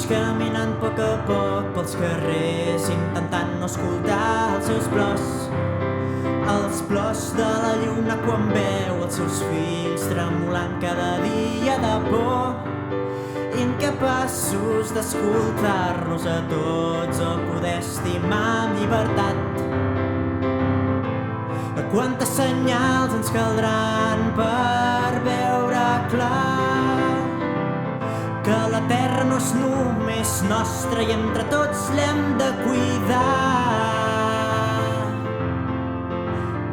caminant a poc pels carrers, intentant no escoltar els seus plors de la lluna quan veu els seus fills tremolant cada dia de por, incapaços d'escoltar-nos a tots o poder estimar amb llibertat. Quantes senyals ens caldran per veure clar que la terra no és només nostra i entre tots l'hem de cuidar.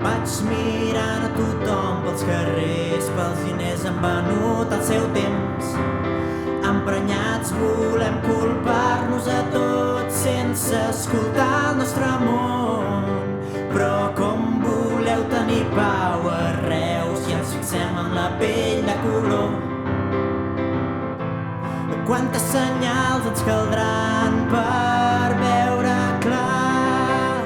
Vaig mirant a tothom pels carrers, pels diners han venut el seu temps. Emprenyats volem culpar-nos a tots sense escoltar el nostre món. Però com voleu tenir pau arreu si ens fixem en la pell de color? Quantes senyals ens caldran per veure clar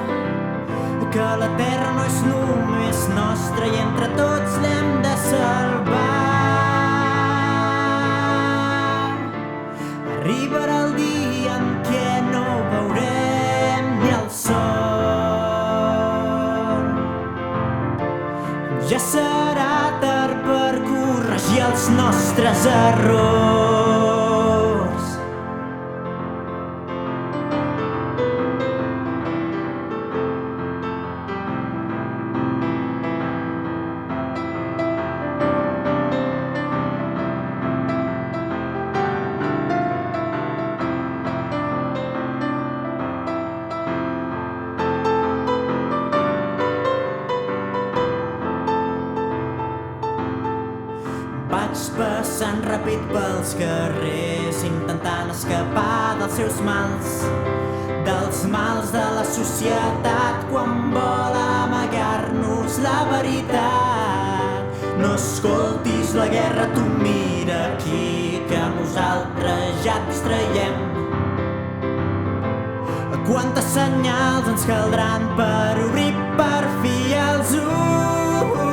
que la terra no és només nostra i entre tots l'hem de salvar. Arribarà el dia en què no veurem ni el sol. Ja serà tard per corregir els nostres errors. Vaig passant ràpid pels carrers, intentant escapar dels seus mals, dels mals de la societat quan vol amagar-nos la veritat. No escoltis la guerra, tu mira aquí, que nosaltres ja et distraiem. Quantes senyals ens caldran per obrir per fi els ulls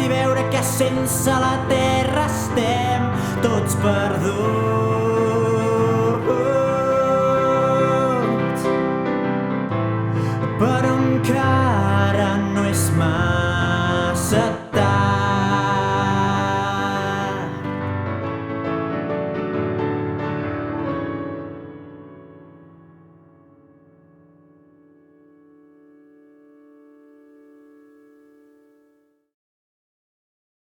i veure que sense la terra estem tots perduts.